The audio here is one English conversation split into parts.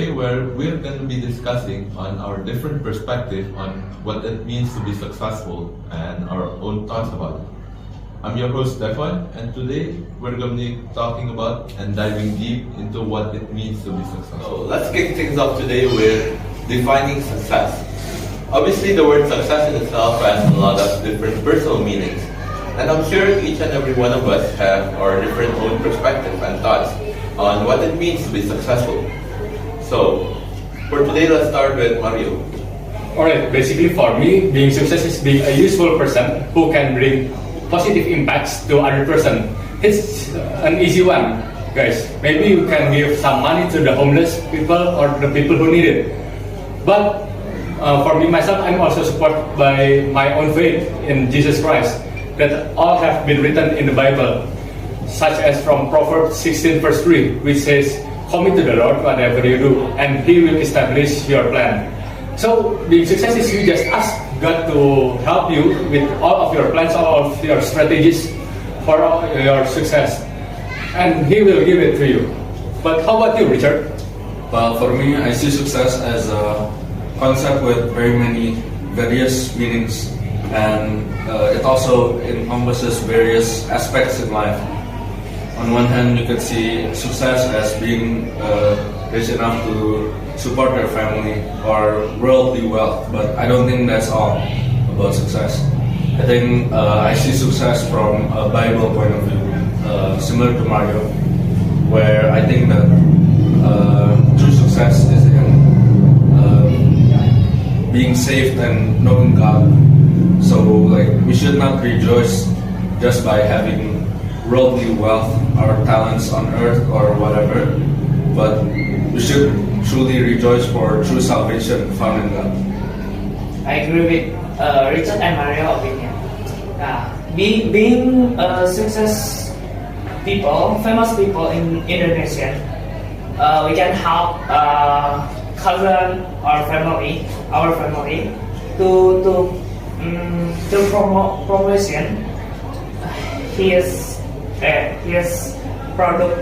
today we're going to be discussing on our different perspective on what it means to be successful and our own thoughts about it. I'm your host Stefan, and today we're going to be talking about and diving deep into what it means to be successful. So let's kick things off today with defining success. Obviously, the word success in itself has a lot of different personal meanings, and I'm sure each and every one of us have our different own perspective and thoughts on what it means to be successful. So, for today, let's start with Mario. Alright, basically for me, being success is being a useful person who can bring positive impacts to other person. It's an easy one, guys. Maybe you can give some money to the homeless people or the people who need it. But for me myself, I'm also supported by my own faith in Jesus Christ, that all have been written in the Bible, such as from Proverbs 16 verse 3, which says, "Commit to the Lord whatever you do, and He will establish your plan." So being success is you just ask God to help you with all of your plans, all of your strategies for your success, and He will give it to you. But how about you, Richard? Well, for me, I see success as a concept with very many various meanings, and it also encompasses various aspects in life. On one hand, you could see success as being rich enough to support your family or worldly wealth, but I don't think that's all about success. I think I see success from a Bible point of view, similar to Mario, where I think that true success is in being saved and knowing God. So, like, we should not rejoice just by having worldly wealth or talents on earth or whatever, but we should truly rejoice for true salvation found in God. I agree with Richard and Mario's opinion. Being success people, famous people in Indonesia, we can help cousin or family, our family, to promotion his product,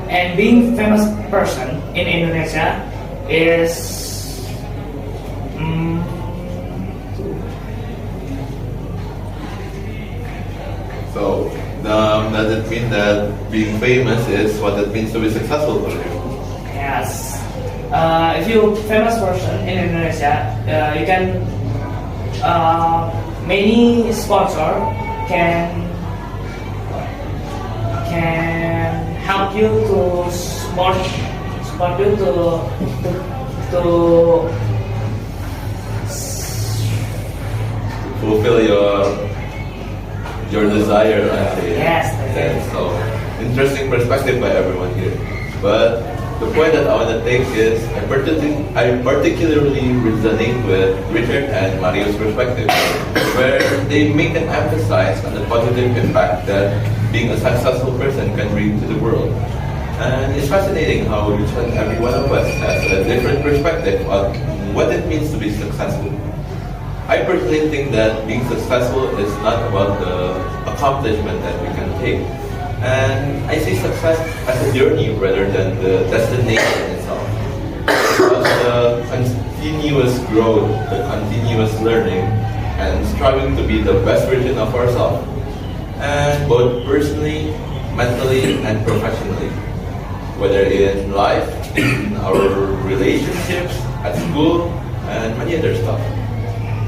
and being famous person in Indonesia is So, does it mean that being famous is what it means to be successful for you? yes. If you famous person in Indonesia, you can many sponsor can help you to support you to Fulfill your desire, I say. Yes, Yeah, so, interesting perspective by everyone here. But the point that I want to take is I particularly resonate with Richard and Mario's perspective, where they make an emphasis on the positive impact that being a successful person can bring to the world. And it's fascinating how each and every one of us has a different perspective on what it means to be successful. I personally think that being successful is not about the accomplishment that we can take. And I see success as a journey rather than the destination itself. Because the continuous growth, the continuous learning, and striving to be the best version of ourselves. And both personally, mentally, and professionally. Whether in life, in our relationships, at school, and many other stuff.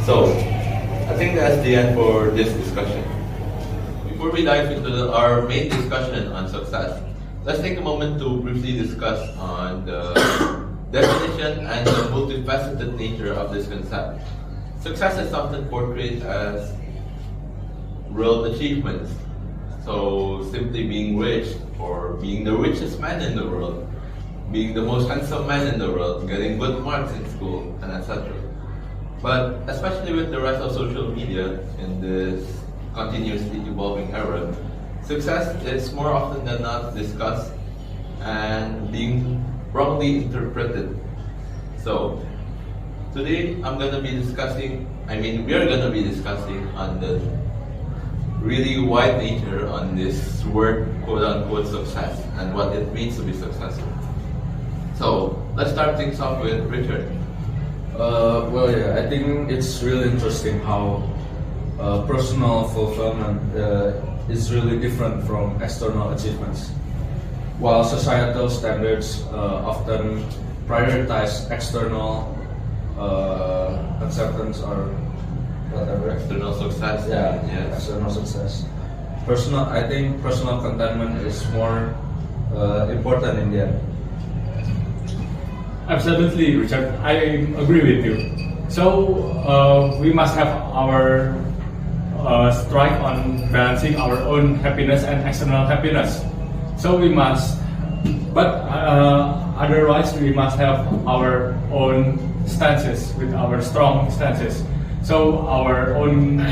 So, I think that's the end for this discussion. Before we dive into our main discussion on success, let's take a moment to briefly discuss on the definition and the multifaceted nature of this concept. Success is often portrayed as world achievements. So simply being rich, or being the richest man in the world, being the most handsome man in the world, getting good marks in school, and etc. But especially with the rise of social media in this continuously evolving era, success is more often than not discussed and being wrongly interpreted. So today we are going to be discussing on the really wide nature on this word quote-unquote success and what it means to be successful. So let's start things off with Richard. Well, yeah, I think it's really interesting how personal fulfillment is really different from external achievements. While societal standards often prioritize external acceptance or whatever. External success. Yeah, Yes. external success. I think personal contentment is more important in the end. Absolutely, Richard. I agree with you. So we must have our strike on balancing our own happiness and external happiness. So we must, but otherwise we must have our own stances with our strong stances. So our own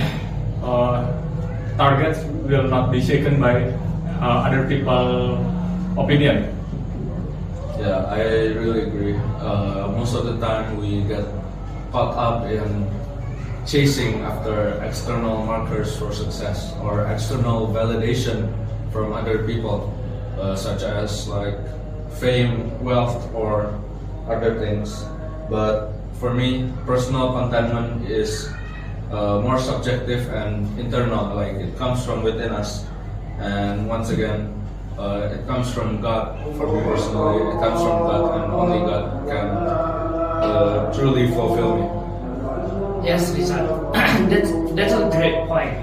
targets will not be shaken by other people's opinion. Yeah, I really agree. Most of the time we get caught up in chasing after external markers for success or external validation from other people, such as like fame, wealth, or other things. But for me, personal contentment is more subjective and internal. Like it comes from within us, and once again, it comes from God. For me personally, it comes from God, and only God can truly fulfill me. Yes, Richard. that's a great point.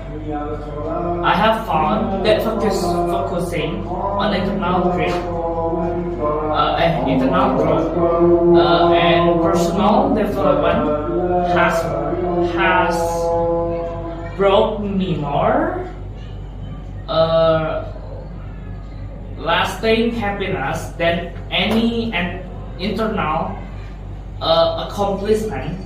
I have found that focusing on internal growth and personal development has brought me more lasting happiness than any internal accomplishment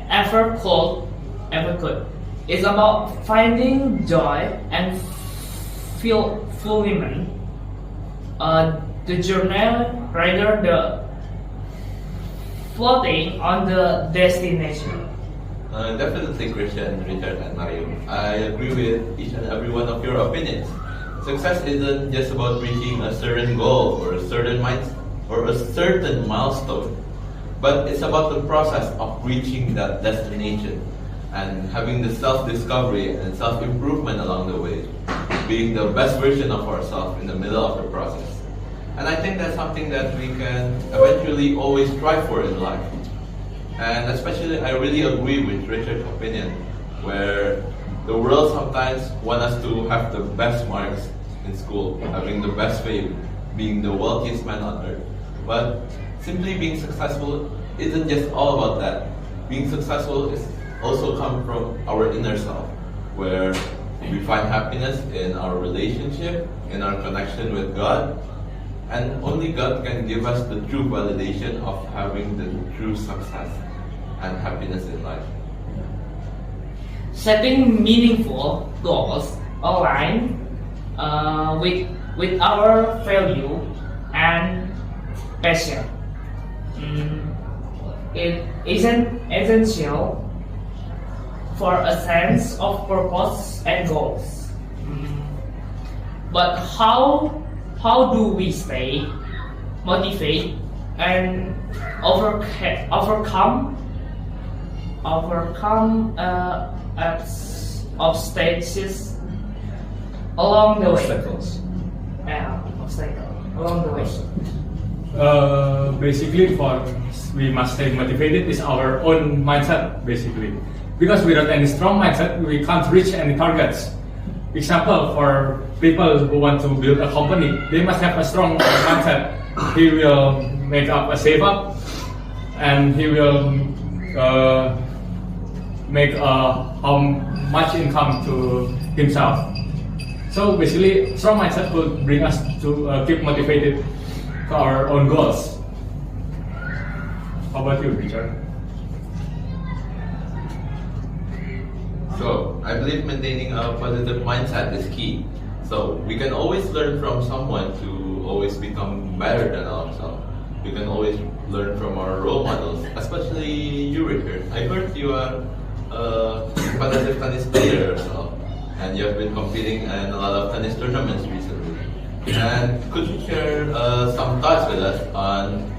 ever could. It's about finding joy and fulfillment. The journey rather than floating on the destination. Definitely, Christian, Richard, and Mario. I agree with each and every one of your opinions. Success isn't just about reaching a certain goal or a certain milestone, but it's about the process of reaching that destination and having the self-discovery and self-improvement along the way, being the best version of ourselves in the middle of the process. And I think that's something that we can eventually always strive for in life. And especially, I really agree with Richard's opinion, where the world sometimes wants us to have the best marks in school, having the best fame, being the wealthiest man on earth. But simply being successful isn't just all about that. Being successful is also come from our inner self, where we find happiness in our relationship, in our connection with God, and only God can give us the true validation of having the true success and happiness in life. Setting meaningful goals align with our value and passion. It isn't essential for a sense of purpose and goals. But how do we stay motivated and overcome obstacles along the way? Obstacles. Obstacles along the way. Basically, we must stay motivated is our own mindset, basically. Because without any strong mindset, we can't reach any targets. Example, for people who want to build a company, they must have a strong mindset. He will make up a save up, and he will make how much income to himself. So basically, strong mindset will bring us to keep motivated to our own goals. How about you, Richard? So, I believe maintaining a positive mindset is key. So, we can always learn from someone to always become better than ourselves. We can always learn from our role models, especially you, Richard. I heard you are a competitive tennis player yourself. and you have been competing in a lot of tennis tournaments recently. And could you share some thoughts with us on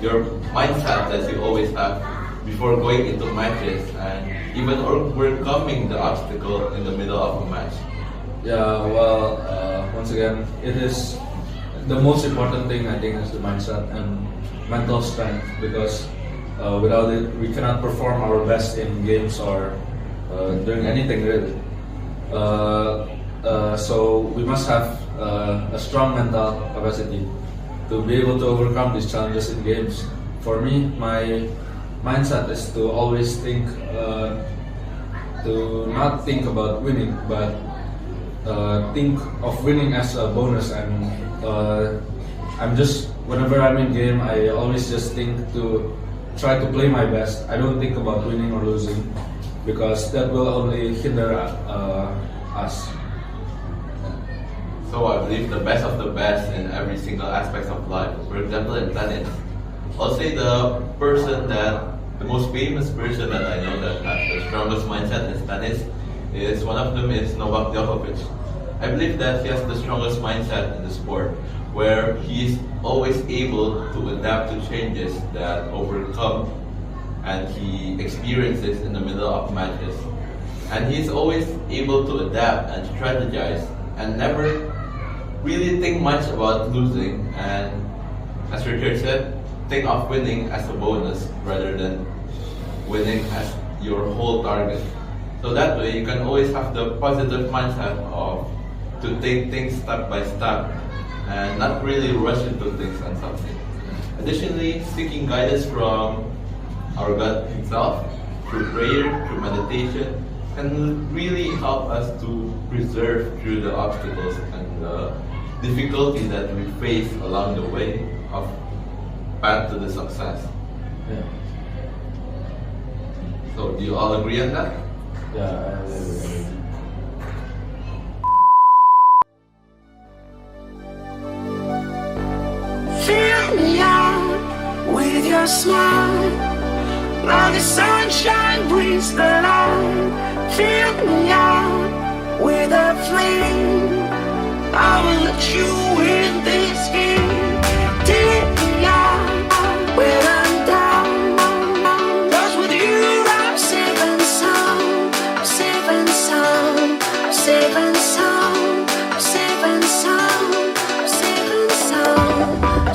your mindset that you always have before going into matches and even overcoming the obstacle in the middle of a match? Yeah, well, once again, it is the most important thing, I think, is the mindset and mental strength, because without it, we cannot perform our best in games or doing anything really. So we must have a strong mental capacity to be able to overcome these challenges in games. For me, my mindset is to always think, to not think about winning, but think of winning as a bonus. And whenever I'm in game, I always just think to try to play my best. I don't think about winning or losing, because that will only hinder us. So I believe the best of the best in every single aspect of life. For example, in tennis, I'll say the most famous person that I know that has the strongest mindset in tennis is one of them is Novak Djokovic. I believe that he has the strongest mindset in the sport, where he's always able to adapt to changes that overcome and he experiences in the middle of matches. And he's always able to adapt and strategize and never really think much about losing, and as Richard said, think of winning as a bonus rather than winning as your whole target. So that way you can always have the positive mindset of to take things step by step and not really rush into things and something. Additionally, seeking guidance from our God Himself through prayer, through meditation, can really help us to persevere through the obstacles and the difficulties that we face along the way of path to the success. Yeah, So, do you all agree on that? yeah, I agree. Fill me out with your smile. Now the sunshine brings the light. Fill me out with a flame. I will let you in this game. Take me out when I'm down. 'Cause with you I'm safe and sound. I'm safe and sound. I'm safe and sound. I'm safe and sound. I'm safe and sound. I'm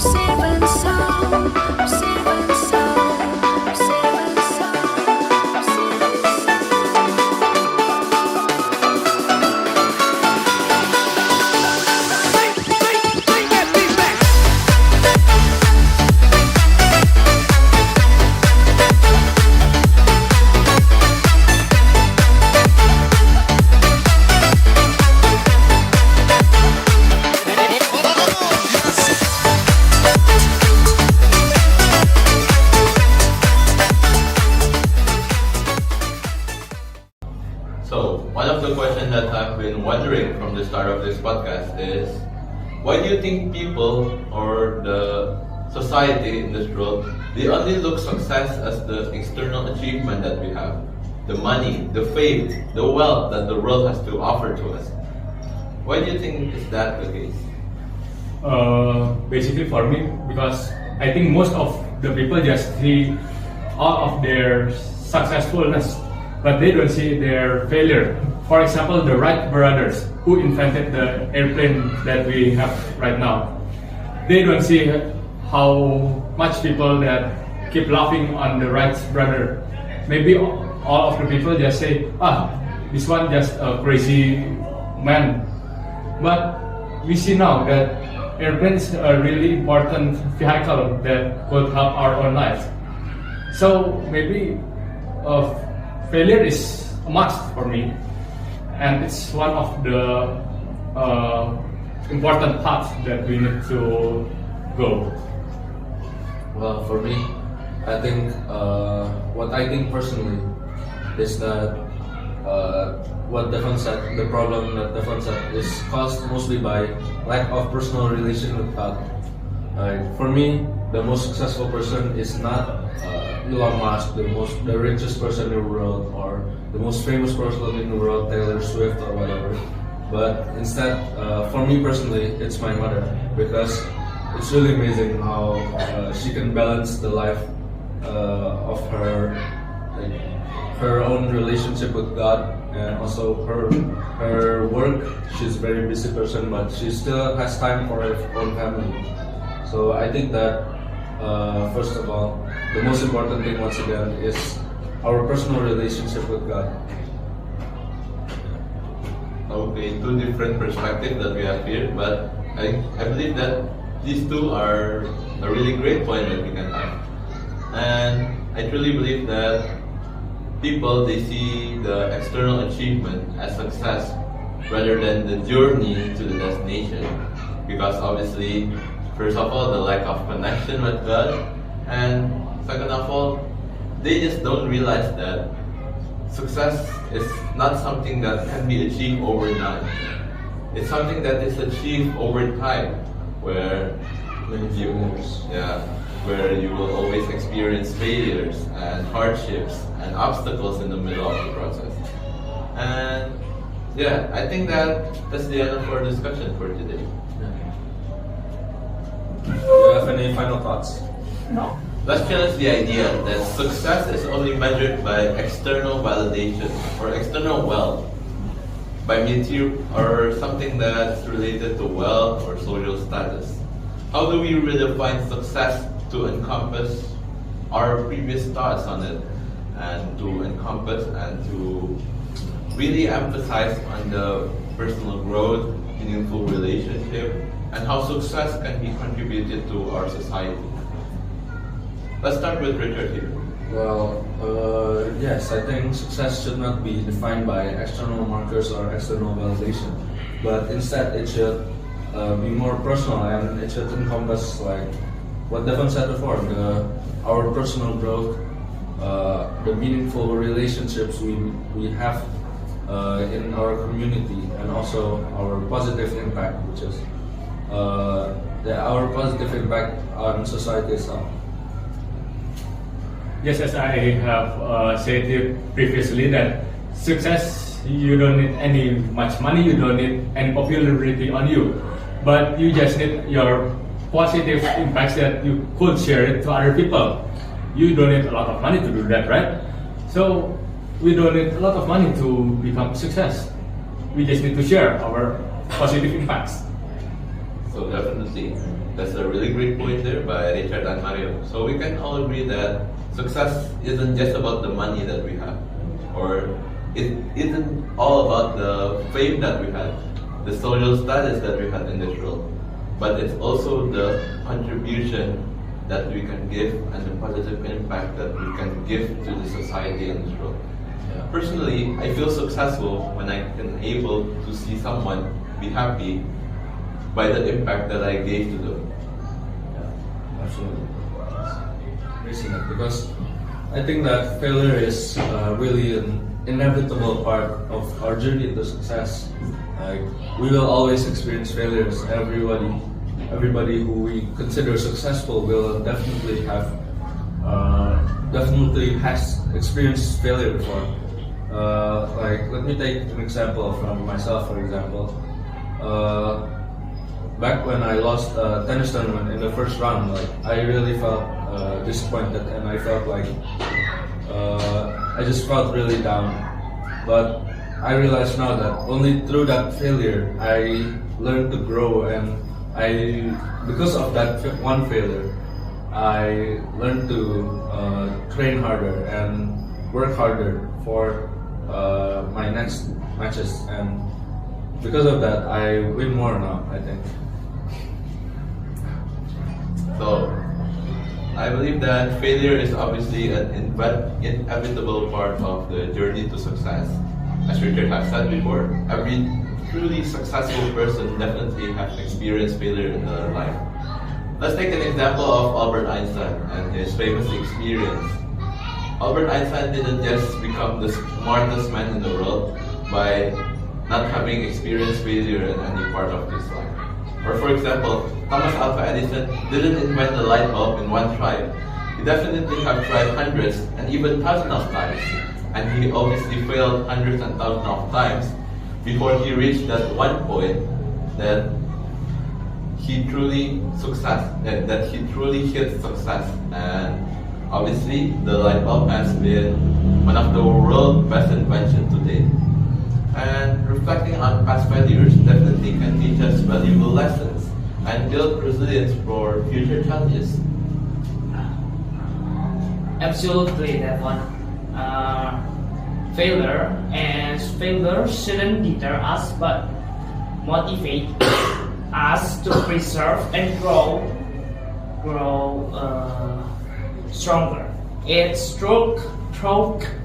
safe and sound. I'm safe and sound. I'm safe and sound. I'm safe and sound. Bring that beat back. So, one of the questions that I've been wondering from the start of this podcast is, why do you think people or the society in this world, they only look success as the external achievement that we have? The money, the fame, the wealth that the world has to offer to us. Why do you think is that the case? Basically for me, because I think most of the people just see all of their successfulness, but they don't see their failure. For example, the Wright brothers, who invented the airplane that we have right now, they don't see how much people that keep laughing on the Wright brother. Maybe all of the people just say, this one just a crazy man. But we see now that airplanes are a really important vehicle that could help our own lives. So maybe failure is a must for me, and it's one of the important paths that we need to go. Well, for me, I think what I think personally is that what Devon said, the problem that Devon said is caused mostly by lack of personal relation with God. For me, the most successful person is not Elon Musk, the richest person in the world, or the most famous person in the world, Taylor Swift or whatever. But instead, for me personally, it's my mother, because it's really amazing how she can balance the life of her, like, her own relationship with God, and also her work. She's a very busy person, but she still has time for her own family. So I think that first of all, the most important thing once again is our personal relationship with God. Okay, two different perspectives that we have here, but I believe that these two are a really great point that we can have. And I truly believe that people, they see the external achievement as success rather than the journey to the destination. Because obviously, first of all, the lack of connection with God, and second of all, they just don't realize that success is not something that can be achieved overnight. It's something that is achieved over time, where where you will always experience failures and hardships and obstacles in the middle of the process. And yeah, I think that's the end of our discussion for today. Do you have any final thoughts? No. Let's challenge the idea that success is only measured by external validation or external wealth, by material or something that's related to wealth or social status. How do we redefine success to encompass our previous thoughts on it, and to encompass and to really emphasize on the personal growth, meaningful relationship, and how success can be contributed to our society? Let's start with Richard here. Well, yes, I think success should not be defined by external markers or external validation, but instead it should be more personal, and it should encompass, like what Devon said before, our personal growth, the meaningful relationships we have in our community, and also our positive impact, which is our positive impact on society itself. Yes, as I have said here previously, that success, you don't need any much money, you don't need any popularity on you, but you just need your positive impacts that you could share it to other people. You don't need a lot of money to do that, right? So we don't need a lot of money to become success. We just need to share our positive impacts. So definitely, that's a really great point there by Richard and Mario. So we can all agree that success isn't just about the money that we have, or it isn't all about the fame that we have, the social status that we have in this world, but it's also the contribution that we can give and the positive impact that we can give to the society in this world. Yeah. Personally, I feel successful when I can able to see someone be happy by the impact that I gave to them. Yeah, absolutely. Raising it, because I think that failure is really an inevitable part of our journey to success. Like, we will always experience failures. Everybody who we consider successful will definitely has experienced failure before. Like, let me take an example from myself. For example, back when I lost a tennis tournament in the first round, like, I really felt disappointed, and I felt like I just felt really down. But I realize now that only through that failure I learned to grow, and because of that one failure, I learned to train harder and work harder for my next matches, and because of that I win more now, I think. So, I believe that failure is obviously an inevitable part of the journey to success. As Richard has said before, every truly successful person definitely has experienced failure in their life. Let's take an example of Albert Einstein and his famous experience. Albert Einstein didn't just become the smartest man in the world by not having experienced failure in any part of his life. Or for example, Thomas Alva Edison didn't invent the light bulb in one try. He definitely have tried hundreds and even thousands of times. And he obviously failed hundreds and thousands of times before he reached that one point that he truly hit success. And obviously the light bulb has been one of the world's best inventions to date. And reflecting on past failures definitely can teach us valuable lessons and build resilience for future challenges. Absolutely, that one. Failure shouldn't deter us, but motivate us to preserve and grow stronger. It's through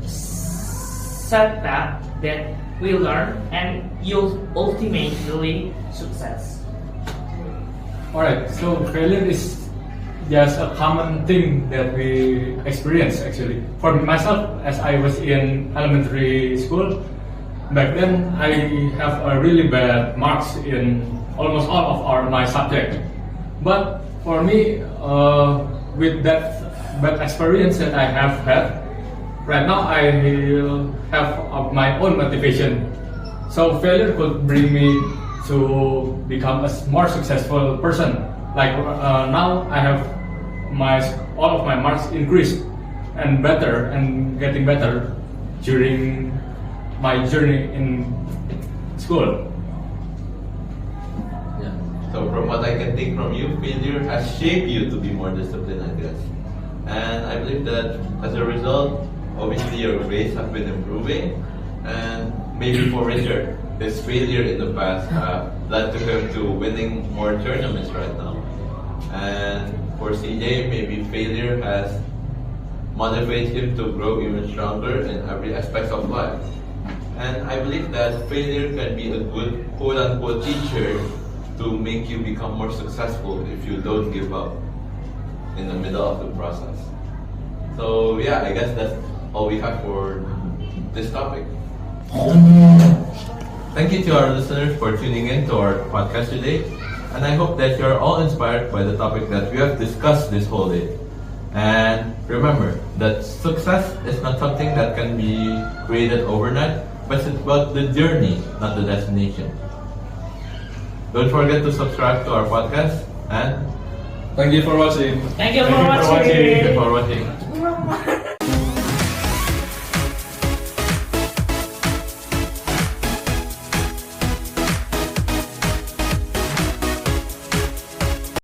setback that we learn and you'll ultimately success. Alright, so failure is just a common thing that we experience actually. For myself, as I was in elementary school, back then I have a really bad marks in almost all of my subjects. But for me, with that bad experience that I have had, right now I have my own motivation. So failure could bring me to become a more successful person. Like now I have all of my marks increased and better and getting better during my journey in school. Yeah. So from what I can take from you, failure has shaped you to be more disciplined, I guess. And I believe that as a result, obviously your grades have been improving, and maybe for Richard, his failure in the past led to him to winning more tournaments right now. And for CJ, maybe failure has motivated him to grow even stronger in every aspect of life. And I believe that failure can be a good quote-unquote teacher to make you become more successful if you don't give up in the middle of the process. So yeah, I guess that's all we have for this topic. Thank you to our listeners for tuning in to our podcast today. And I hope that you're all inspired by the topic that we have discussed this whole day. And remember that success is not something that can be created overnight, but it's about the journey, not the destination. Don't forget to subscribe to our podcast, and Thank you for watching. Thank you for watching. thank you for watching.